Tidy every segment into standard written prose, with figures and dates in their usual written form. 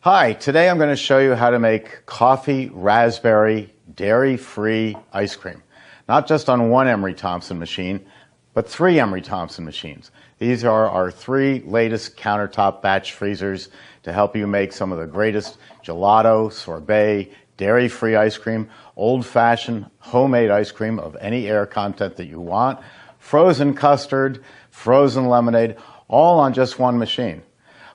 Hi, today I'm going to show you how to make coffee, raspberry, dairy-free ice cream. Not just on one Emery Thompson machine, but 3 Emery Thompson machines. These are our 3 latest countertop batch freezers to help you make some of the greatest gelato, sorbet, dairy-free ice cream, old-fashioned homemade ice cream of any air content that you want, frozen custard, frozen lemonade, all on just one machine.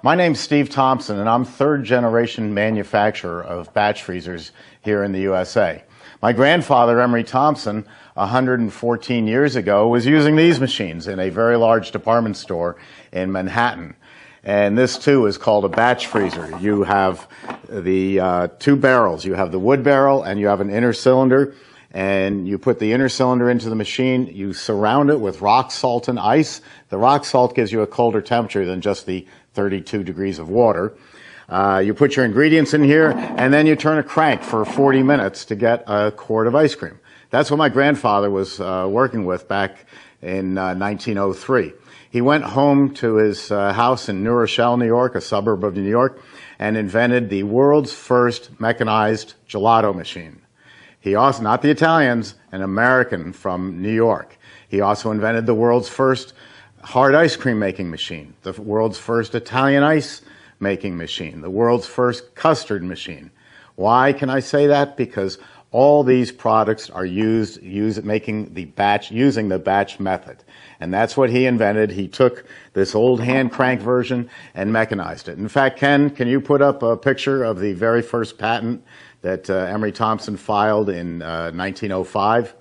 My name's Steve Thompson, and I'm 3rd generation manufacturer of batch freezers here in the USA. My grandfather, Emery Thompson, 114 years ago, was using these machines in a very large department store in Manhattan. And this, too, is called a batch freezer. You have the 2 barrels. You have the wood barrel, and you have an inner cylinder. And you put the inner cylinder into the machine. You surround it with rock salt and ice. The rock salt gives you a colder temperature than just the 32 degrees of water. You put your ingredients in here, and then you turn a crank for 40 minutes to get a quart of ice cream. That's what my grandfather was working with back in 1903. He went home to his house in New Rochelle, New York, a suburb of New York, and invented the world's first mechanized gelato machine. He also, not the Italians, an American from New York. He also invented the world's first hard ice cream making machine, the world's first Italian ice making machine, the world's first custard machine. Why can I say that? Because all these products are using the batch method. And that's what he invented. He took this old hand crank version and mechanized it. In fact, Ken, can you put up a picture of the very first patent that Emery Thompson filed in 1905?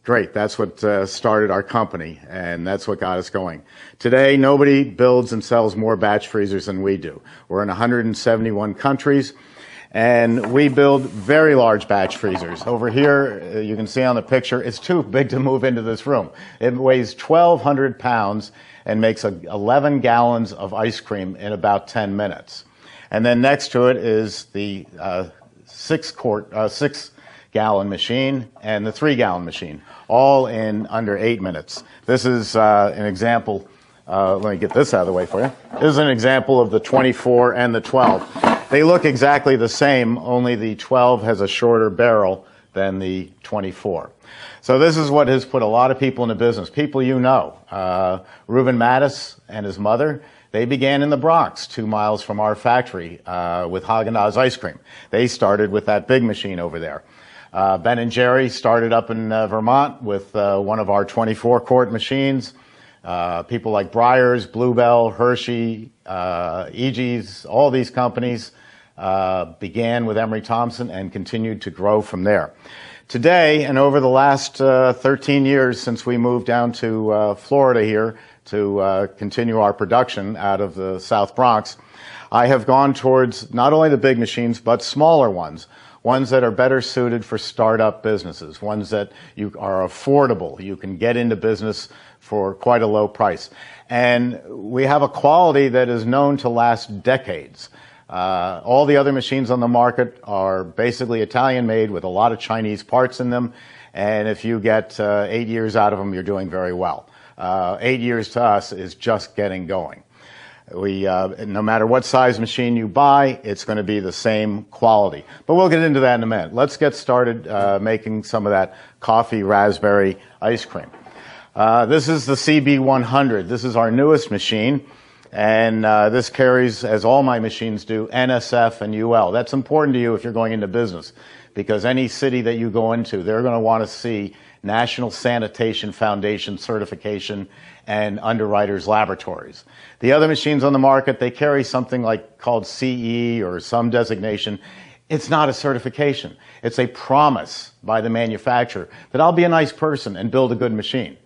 Great, that's what started our company, and that's what got us going. Today, nobody builds and sells more batch freezers than we do. We're in 171 countries, and we build very large batch freezers. Over here, you can see on the picture, it's too big to move into this room. It weighs 1,200 pounds and makes 11 gallons of ice cream in about 10 minutes. And then next to it is the 6-gallon machine and the 3-gallon machine, all in under 8 minutes. This is an example. Let me get this out of the way for you. This is an example of the 24 and the 12. They look exactly the same, only the 12 has a shorter barrel than the 24. So this is what has put a lot of people into business. People you know. Reuben Mattis and his mother, they began in the Bronx, 2 miles from our factory, with Haagen-Dazs ice cream. They started with that big machine over there. Ben and Jerry started up in Vermont with one of our 24-quart machines. People like Breyers, Bluebell, Hershey, Eegee's, all these companies began with Emery Thompson and continued to grow from there. Today, and over the last 13 years since we moved down to Florida here to continue our production out of the South Bronx, I have gone towards not only the big machines, but smaller ones that are better suited for startup businesses, ones that are affordable. You can get into business for quite a low price. And we have a quality that is known to last decades. All the other machines on the market are basically Italian-made with a lot of Chinese parts in them. And if you get 8 years out of them, you're doing very well. 8 years to us is just getting going. No matter what size machine you buy, it's going to be the same quality. But we'll get into that in a minute. Let's get started making some of that coffee raspberry ice cream. This is the CB100. This is our newest machine. And this carries, as all my machines do, NSF and UL. That's important to you if you're going into business, because any city that you go into, they're going to want to see National Sanitation Foundation certification and underwriters' laboratories. The other machines on the market, they carry something like called CE or some designation. It's not a certification. It's a promise by the manufacturer that I'll be a nice person and build a good machine.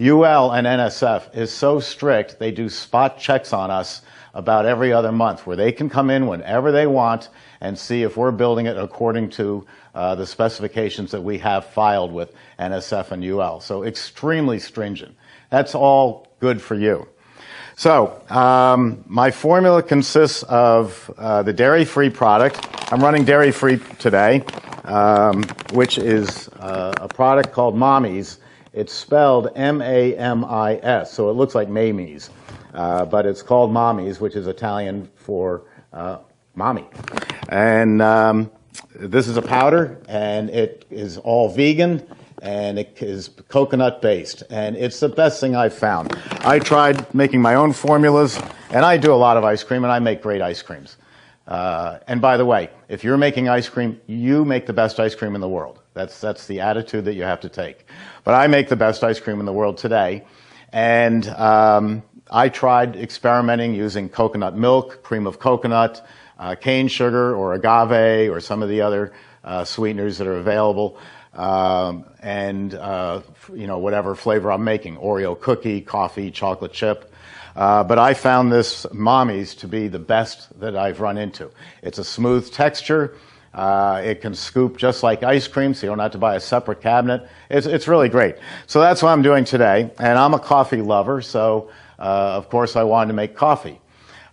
UL and NSF is so strict, they do spot checks on us about every other month, where they can come in whenever they want and see if we're building it according to the specifications that we have filed with NSF and UL. So extremely stringent. That's all good for you. So my formula consists of the dairy-free product. I'm running dairy-free today, which is a product called Mommy's. It's spelled M-A-M-I-S, so it looks like Mamie's, but it's called Mommy's, which is Italian for mommy. And this is a powder, and it is all vegan, and it is coconut based, and it's the best thing I've found. I tried making my own formulas, and I do a lot of ice cream, and I make great ice creams. And by the way, if you're making ice cream, you make the best ice cream in the world. That's the attitude that you have to take. But I make the best ice cream in the world today, and I tried experimenting using coconut milk, cream of coconut, cane sugar, or agave, or some of the other sweeteners that are available, and you know, whatever flavor I'm making, Oreo cookie, coffee, chocolate chip. But I found this Mommy's to be the best that I've run into. It's a smooth texture. It can scoop just like ice cream, so you don't have to buy a separate cabinet. It's really great. So that's what I'm doing today. And I'm a coffee lover, so of course I wanted to make coffee.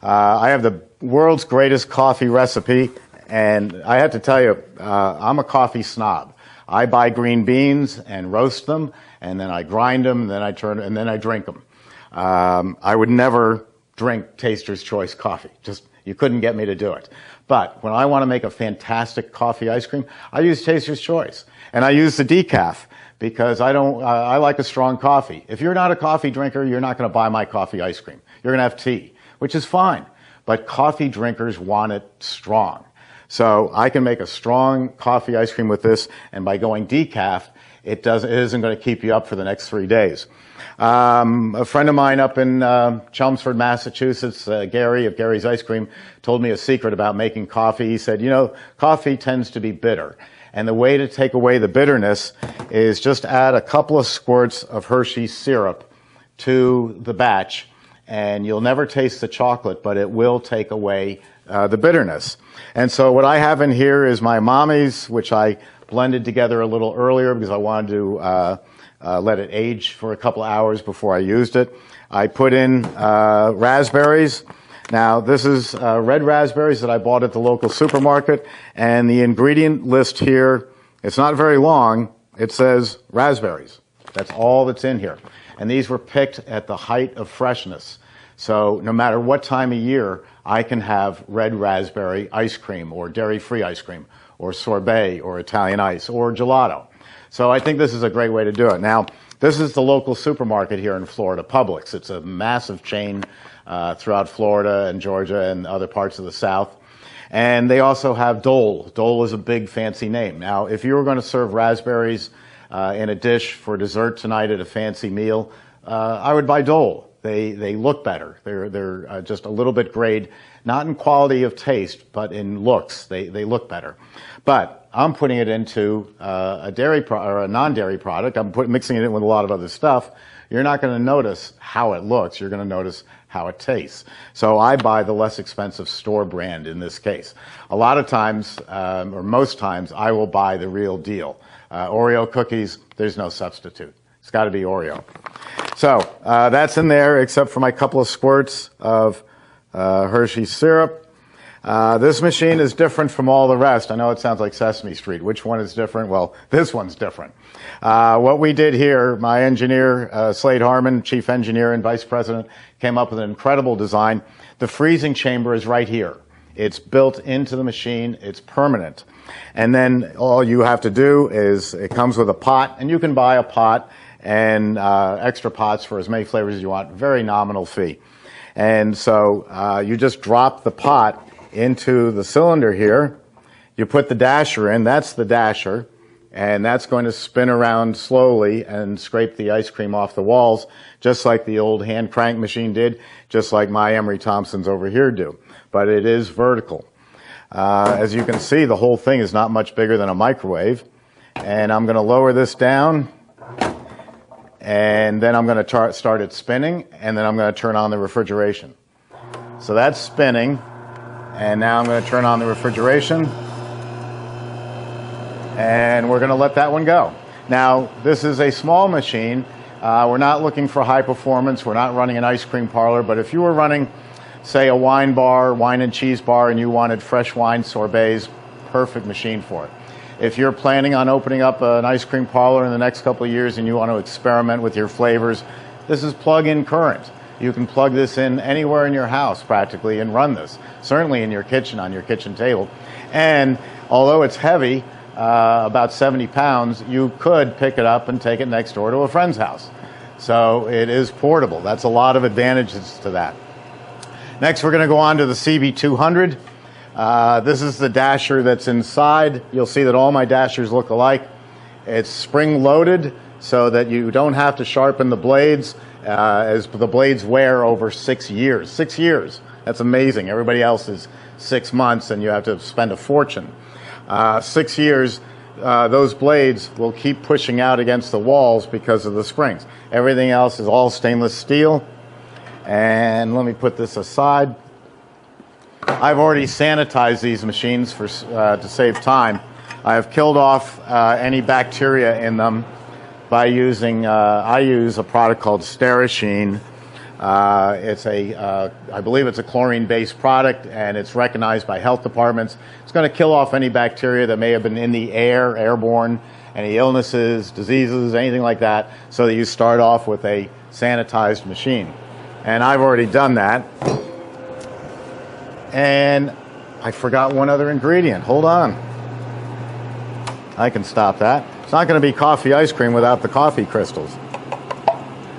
I have the world's greatest coffee recipe, and I have to tell you, I'm a coffee snob. I buy green beans and roast them, and then I grind them, and then I drink them. I would never drink Taster's Choice coffee. You couldn't get me to do it. But when I want to make a fantastic coffee ice cream, I use Taster's Choice. And I use the decaf because I like a strong coffee. If you're not a coffee drinker, you're not going to buy my coffee ice cream. You're going to have tea, which is fine. But coffee drinkers want it strong. So I can make a strong coffee ice cream with this, and by going decaf, it isn't going to keep you up for the next 3 days. A friend of mine up in Chelmsford, Massachusetts, Gary of Gary's Ice Cream, told me a secret about making coffee. He said, you know, coffee tends to be bitter. And the way to take away the bitterness is just add a couple of squirts of Hershey's syrup to the batch, and you'll never taste the chocolate, but it will take away the bitterness. And so what I have in here is my Mommy's, which I blended together a little earlier because I wanted to let it age for a couple hours before I used it. I put in raspberries. Now, this is red raspberries that I bought at the local supermarket, and the ingredient list here, it's not very long. It says raspberries. That's all that's in here. And these were picked at the height of freshness. So no matter what time of year, I can have red raspberry ice cream, or dairy-free ice cream, or sorbet, or Italian ice, or gelato. So I think this is a great way to do it. Now, this is the local supermarket here in Florida, Publix. It's a massive chain throughout Florida and Georgia and other parts of the South. And they also have Dole. Dole is a big fancy name. Now, if you were going to serve raspberries in a dish for dessert tonight at a fancy meal, I would buy Dole. They look better. They're just a little bit grade, not in quality of taste, but in looks. They look better. But I'm putting it into a dairy or a non-dairy product. I'm mixing it in with a lot of other stuff. You're not going to notice how it looks. You're going to notice how it tastes. So I buy the less expensive store brand in this case. A lot of times, or most times, I will buy the real deal. Oreo cookies, there's no substitute. It's got to be Oreo. So that's in there, except for my couple of squirts of Hershey's syrup. This machine is different from all the rest. I know it sounds like Sesame Street. Which one is different? Well, this one's different. What we did here, my engineer, Slade Harmon, chief engineer and vice president, came up with an incredible design. The freezing chamber is right here. It's built into the machine. It's permanent. And then all you have to do is, it comes with a pot, and you can buy a pot and extra pots for as many flavors as you want, very nominal fee. And so you just drop the pot into the cylinder here. You put the dasher in, that's the dasher, and that's going to spin around slowly and scrape the ice cream off the walls, just like the old hand crank machine did, just like my Emery Thompsons over here do. But it is vertical. As you can see, the whole thing is not much bigger than a microwave. And I'm going to lower this down, and then I'm going to start it spinning, and then I'm going to turn on the refrigeration. So that's spinning, and now I'm going to turn on the refrigeration, and we're going to let that one go. Now, this is a small machine, We're not looking for high performance. We're not running an ice cream parlor, but if you were running, say, a wine bar, wine and cheese bar, and you wanted fresh wine sorbets, perfect machine for it. If you're planning on opening up an ice cream parlor in the next couple of years and you want to experiment with your flavors, this is plug-in current. You can plug this in anywhere in your house practically and run this, certainly in your kitchen, on your kitchen table. And although it's heavy, about 70 pounds, you could pick it up and take it next door to a friend's house. So it is portable. That's a lot of advantages to that. Next, we're going to go on to the CB200. This is the dasher that's inside. You'll see that all my dashers look alike. It's spring-loaded so that you don't have to sharpen the blades, as the blades wear over 6 years. 6 years. That's amazing. Everybody else is 6 months, and you have to spend a fortune. 6 years, those blades will keep pushing out against the walls because of the springs. Everything else is all stainless steel. And let me put this aside. I've already sanitized these machines to save time. I have killed off any bacteria in them by using, I use a product called Sterashine. I believe it's a chlorine-based product, and it's recognized by health departments. It's going to kill off any bacteria that may have been in the air, airborne, any illnesses, diseases, anything like that, so that you start off with a sanitized machine. And I've already done that. And I forgot one other ingredient. Hold on. I can stop that. It's not going to be coffee ice cream without the coffee crystals.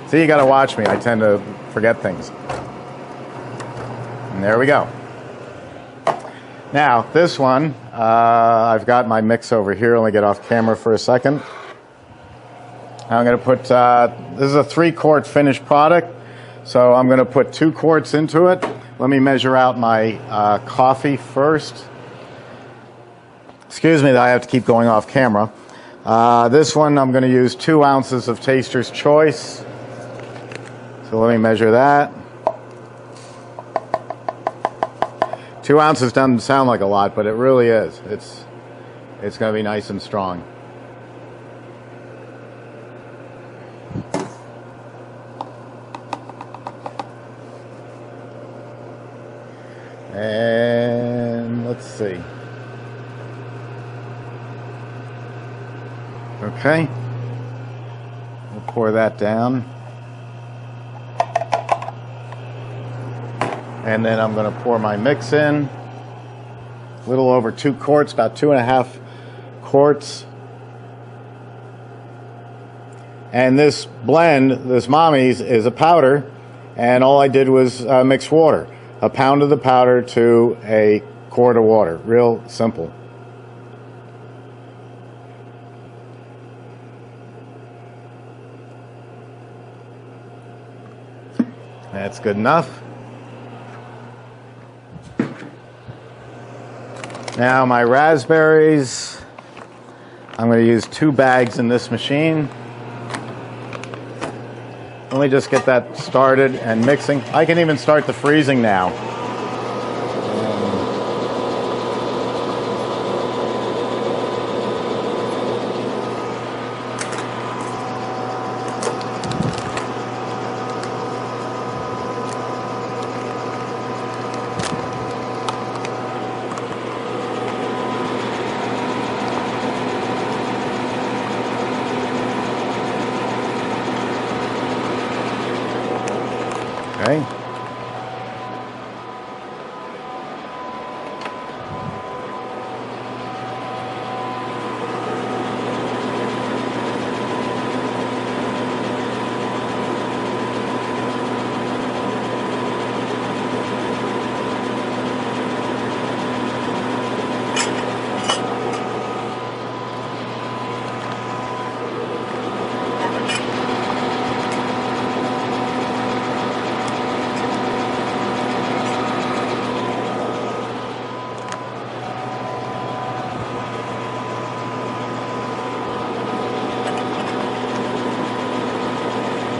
See, you got to watch me. I tend to forget things. And there we go. Now, this one, I've got my mix over here. Let me get off camera for a second. I'm going to put, this is a 3-quart finished product. So I'm going to put 2 quarts into it. Let me measure out my coffee first. Excuse me that I have to keep going off camera. This one I'm going to use 2 ounces of Taster's Choice. So let me measure that. 2 ounces doesn't sound like a lot, but it really is. It's going to be nice and strong. And let's see. Okay. We'll pour that down. And then I'm going to pour my mix in. A little over 2 quarts, about 2.5 quarts. And this blend, this Mommy's, is a powder. And all I did was mix water. A pound of the powder to a quart of water. Real simple. That's good enough. Now my raspberries, I'm going to use 2 bags in this machine. Let me just get that started and mixing. I can even start the freezing now. Okay.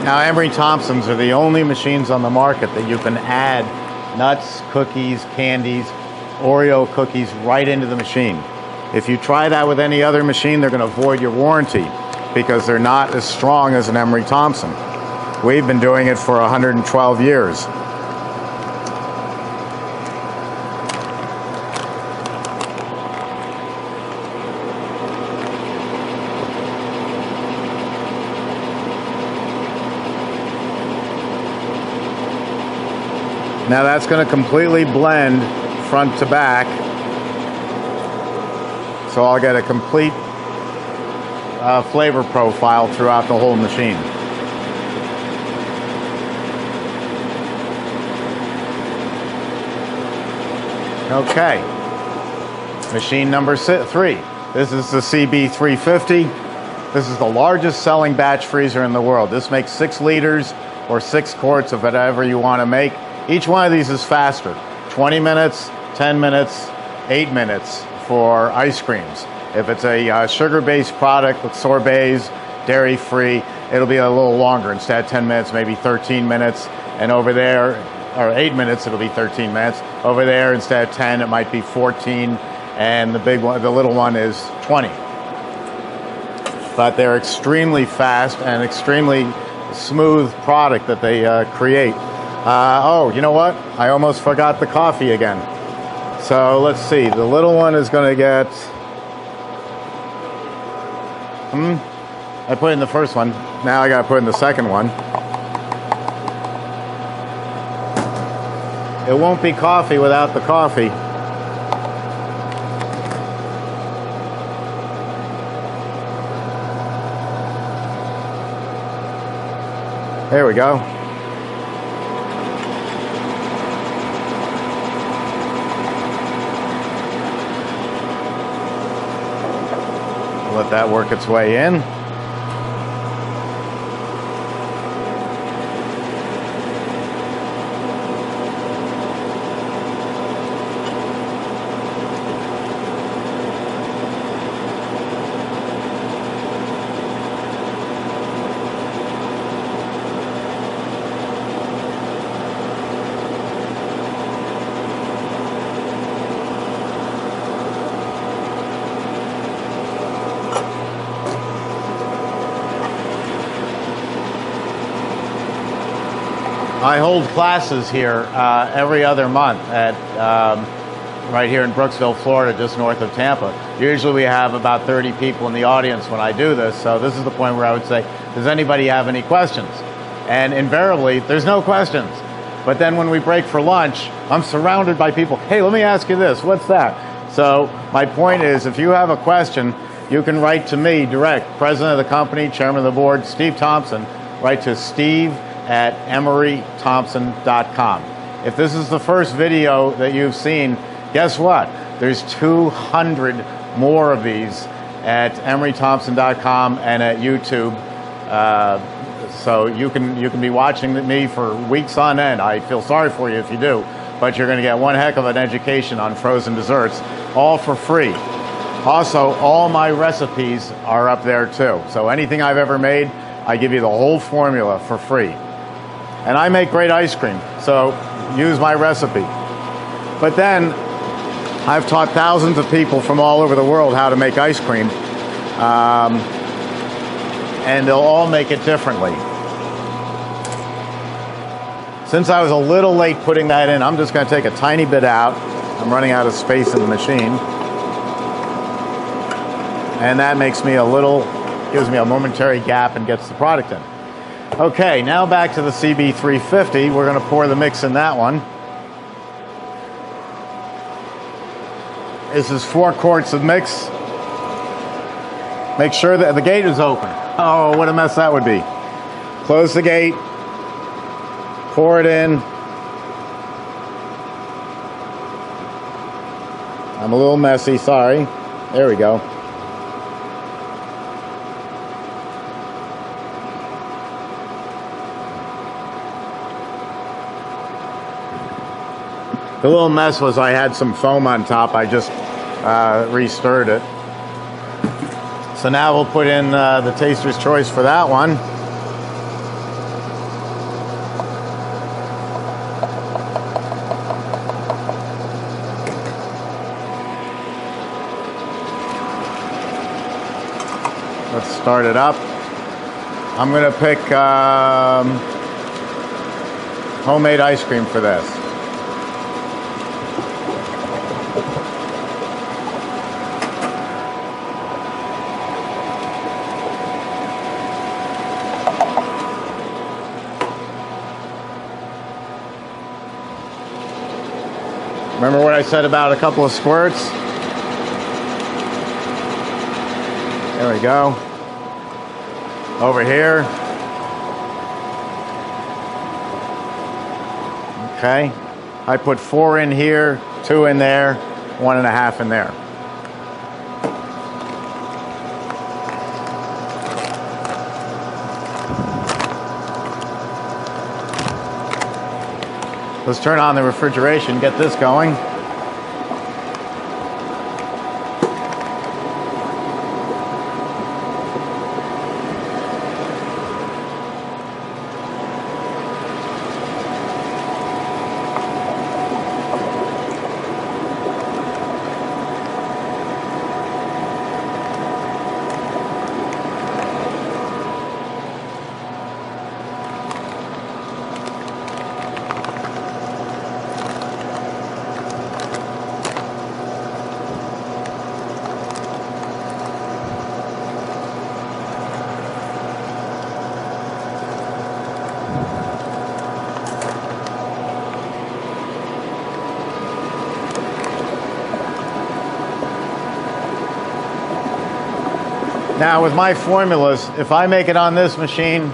Now, Emery Thompsons are the only machines on the market that you can add nuts, cookies, candies, Oreo cookies right into the machine. If you try that with any other machine, they're going to void your warranty. because they're not as strong as an Emery Thompson. We've been doing it for 112 years. Now that's going to completely blend front to back, so I'll get a complete flavor profile throughout the whole machine. Okay, machine number 3. This is the CB350. This is the largest selling batch freezer in the world. This makes 6 liters or 6 quarts of whatever you want to make. Each one of these is faster. 20 minutes, 10 minutes, 8 minutes for ice creams. If it's a sugar-based product with sorbets, dairy-free, it'll be a little longer. Instead of 10 minutes, maybe 13 minutes. And over there, or 8 minutes, it'll be 13 minutes. Over there, instead of 10, it might be 14. And the big one, the little one is 20. But they're extremely fast and extremely smooth product that they create. Oh, you know what? I almost forgot the coffee again. So let's see. The little one is going to get... I put in the first one. Now I got to put in the second one. It won't be coffee without the coffee. There we go. Let that work its way in. I hold classes here every other month at right here in Brooksville, Florida, just north of Tampa. Usually we have about 30 people in the audience when I do this, so this is the point where I would say, does anybody have any questions? And invariably, there's no questions. But then when we break for lunch, I'm surrounded by people. Hey, let me ask you this, what's that? So my point is, if you have a question, you can write to me direct, president of the company, chairman of the board, Steve Thompson. Write to steve@emerythompson.com. If this is the first video that you've seen, guess what? There's 200 more of these at emerythompson.com and at YouTube. So you can be watching me for weeks on end. I feel sorry for you if you do, but you're going to get one heck of an education on frozen desserts, all for free. Also, all my recipes are up there too. So anything I've ever made, I give you the whole formula for free. And I make great ice cream, so use my recipe. But then, I've taught thousands of people from all over the world how to make ice cream, and they'll all make it differently. Since I was a little late putting that in, I'm just going to take a tiny bit out. I'm running out of space in the machine. And that makes me gives me a momentary gap and gets the product in. Okay, now back to the CB350. We're going to pour the mix in that one. This is 4 quarts of mix. Make sure that the gate is open. Oh, what a mess that would be. Close the gate. Pour it in. I'm a little messy, sorry. There we go. The little mess was I had some foam on top. I just re-stirred it. So now we'll put in the taster's choice for that one. Let's start it up. I'm going to pick homemade ice cream for this. Remember what I said about a couple of squirts? There we go. Over here. Okay. I put 4 in here, 2 in there, 1.5 in there. Let's turn on the refrigeration, get this going. Now with my formulas, if I make it on this machine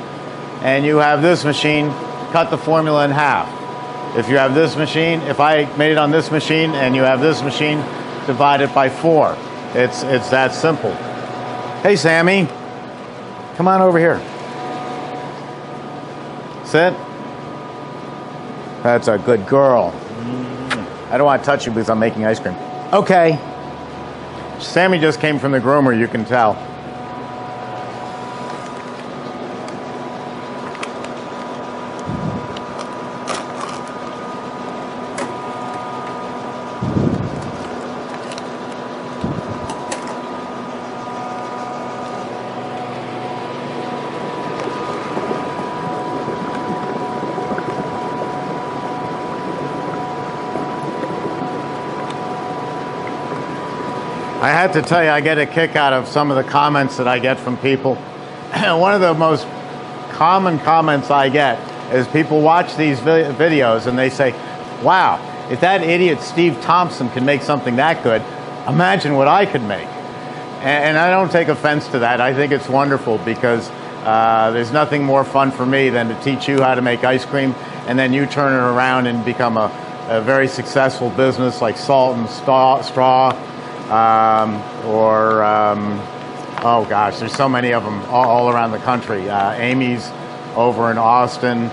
and you have this machine, cut the formula in half. If you have this machine, if I made it on this machine and you have this machine, divide it by 4. It's that simple. Hey Sammy, come on over here. Sit. That's a good girl. I don't want to touch you because I'm making ice cream. Okay. Sammy just came from the groomer, you can tell. I had to tell you, I get a kick out of some of the comments that I get from people. One of the most common comments I get is people watch these videos and they say, wow, if that idiot Steve Thompson can make something that good, imagine what I could make. And I don't take offense to that. I think it's wonderful because there's nothing more fun for me than to teach you how to make ice cream and then you turn it around and become a very successful business like Salt and Straw. Oh gosh, there's so many of them all around the country. Amy's over in Austin,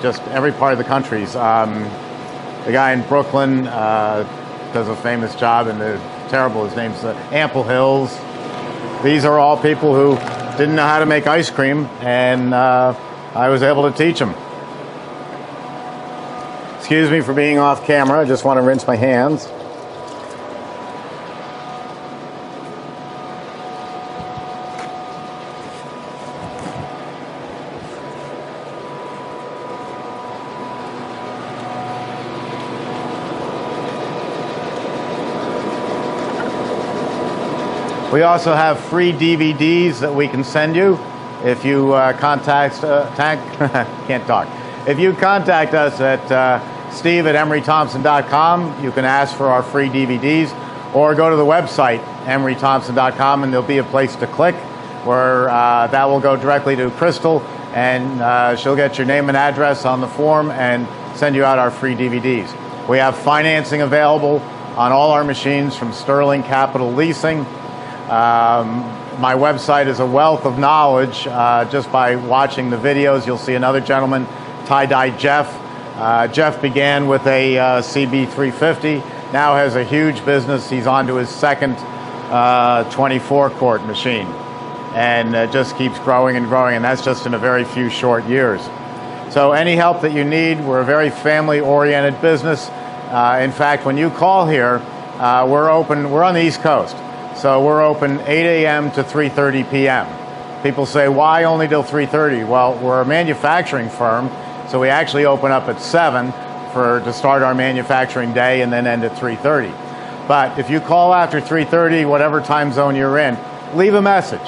just every part of the country's. The guy in Brooklyn does a famous job, and his name's Ample Hills. These are all people who didn't know how to make ice cream, and I was able to teach them. Excuse me for being off camera, I just want to rinse my hands. We also have free DVDs that we can send you if you If you contact us at steve@emerythompson.com, you can ask for our free DVDs, or go to the website emerythompson.com and there'll be a place to click where that will go directly to Crystal, and she'll get your name and address on the form and send you out our free DVDs. We have financing available on all our machines from Sterling Capital Leasing. My website is a wealth of knowledge. Just by watching the videos, you'll see another gentleman, Tie-Dye Jeff. Jeff began with a CB350, now has a huge business. He's on to his second 24-quart machine, and just keeps growing and growing, and that's just in a very few short years. So any help that you need, we're a very family-oriented business. In fact, when you call here, we're open. We're on the East Coast. So we're open 8 a.m. to 3:30 p.m. People say, why only till 3:30? Well, we're a manufacturing firm, so we actually open up at 7 to start our manufacturing day and then end at 3:30. But if you call after 3:30, whatever time zone you're in, leave a message,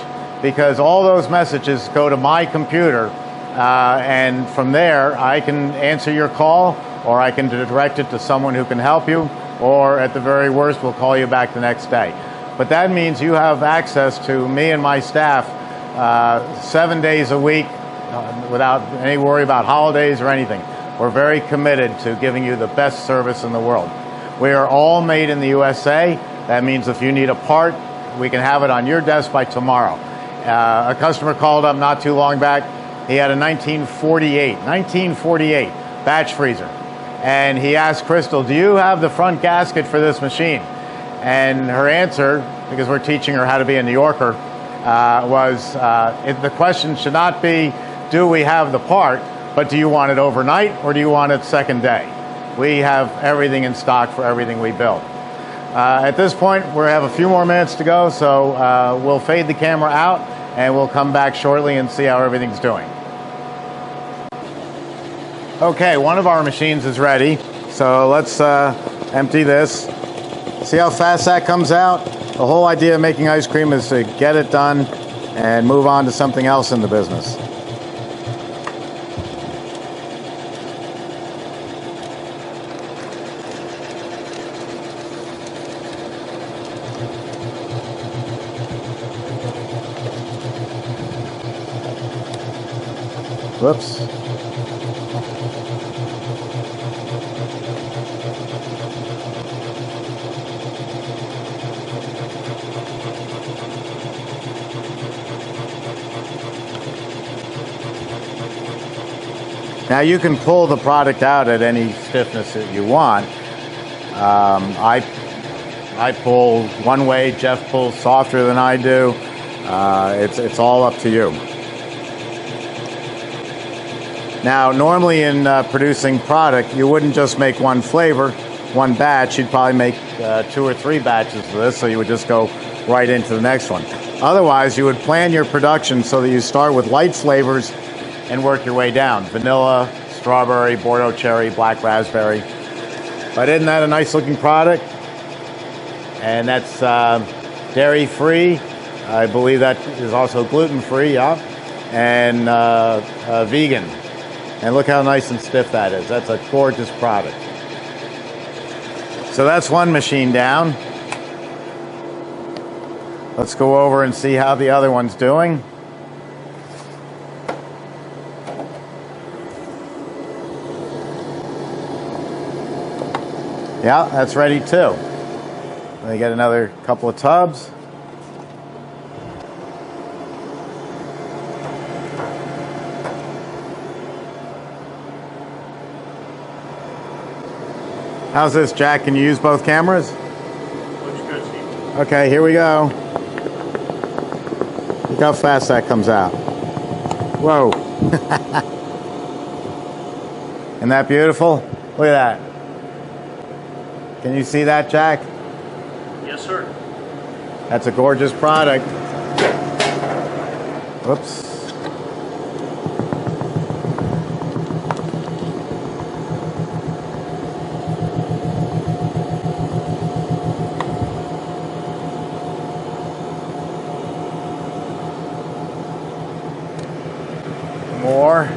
because all those messages go to my computer, and from there I can answer your call, or I can direct it to someone who can help you, or at the very worst, we'll call you back the next day. But that means you have access to me and my staff 7 days a week without any worry about holidays or anything. We're very committed to giving you the best service in the world. We are all made in the USA. That means if you need a part, we can have it on your desk by tomorrow. A customer called up not too long back. He had a 1948 batch freezer. And he asked Crystal, do you have the front gasket for this machine? And her answer, because we're teaching her how to be a New Yorker, was the question should not be, do we have the part, but do you want it overnight or do you want it second day? We have everything in stock for everything we build. At this point, we have a few more minutes to go, so we'll fade the camera out and we'll come back shortly and see how everything's doing. Okay, one of our machines is ready, so let's empty this. See how fast that comes out? The whole idea of making ice cream is to get it done and move on to something else in the business. Whoops. Now you can pull the product out at any stiffness that you want. I pull one way, Jeff pulls softer than I do. It's all up to you. Now normally in producing product, you wouldn't just make one flavor, one batch. You'd probably make 2 or 3 batches of this, so you would just go right into the next one. Otherwise, you would plan your production so that you start with light flavors and work your way down. Vanilla, strawberry, Bordeaux cherry, black raspberry. But isn't that a nice looking product? And that's dairy free. I believe that is also gluten free, yeah. And vegan. And look how nice and stiff that is. That's a gorgeous product. So that's one machine down. Let's go over and see how the other one's doing. Yeah, that's ready too. Let me get another couple of tubs. How's this, Jack? Can you use both cameras? Looks good, Steve. Okay, here we go. Look how fast that comes out. Whoa. Isn't that beautiful? Look at that. Can you see that, Jack? Yes, sir. That's a gorgeous product. Whoops. More.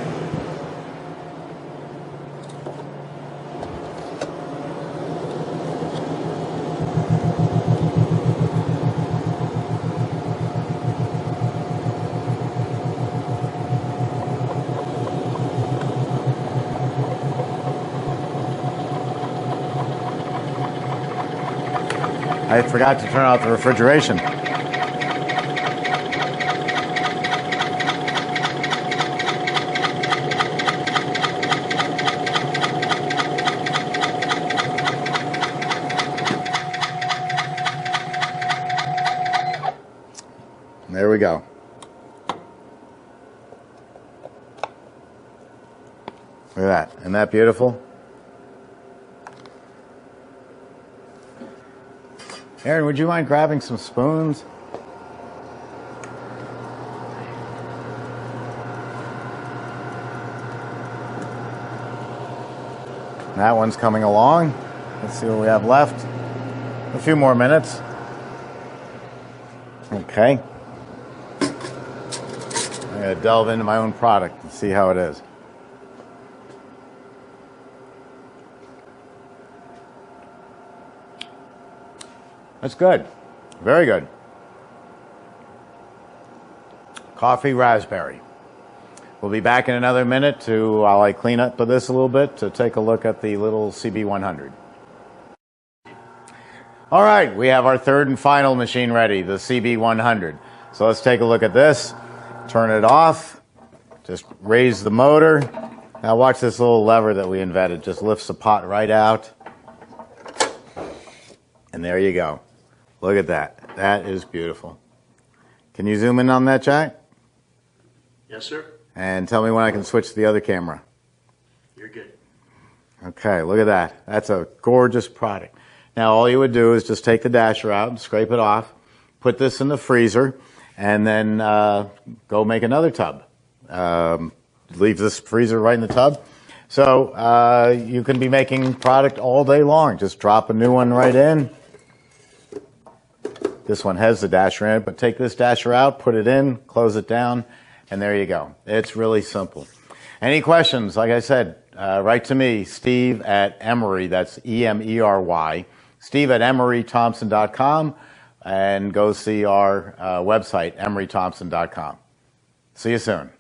I forgot to turn off the refrigeration. There we go. Look at that. Isn't that beautiful? Aaron, would you mind grabbing some spoons? That one's coming along. Let's see what we have left. A few more minutes. Okay. I'm going to delve into my own product and see how it is. That's good. Very good. Coffee raspberry. We'll be back in another minute while I clean up this a little bit, to take a look at the little CB100. All right, we have our third and final machine ready, the CB100. So let's take a look at this. Turn it off. Just raise the motor. Now watch this little lever that we invented. Just lifts the pot right out. And there you go. Look at that. That is beautiful. Can you zoom in on that, Jack? Yes, sir. And tell me when I can switch to the other camera. You're good. Okay, look at that. That's a gorgeous product. Now all you would do is just take the dasher out and scrape it off, put this in the freezer, and then go make another tub. Leave this freezer right in the tub. So you can be making product all day long. Just drop a new one right in. This one has the dasher in it, but take this dasher out, put it in, close it down, and there you go. It's really simple. Any questions? Like I said, write to me, Steve at Emery, that's E-M-E-R-Y, Steve at EmeryThompson.com, and go see our website, EmeryThompson.com. See you soon.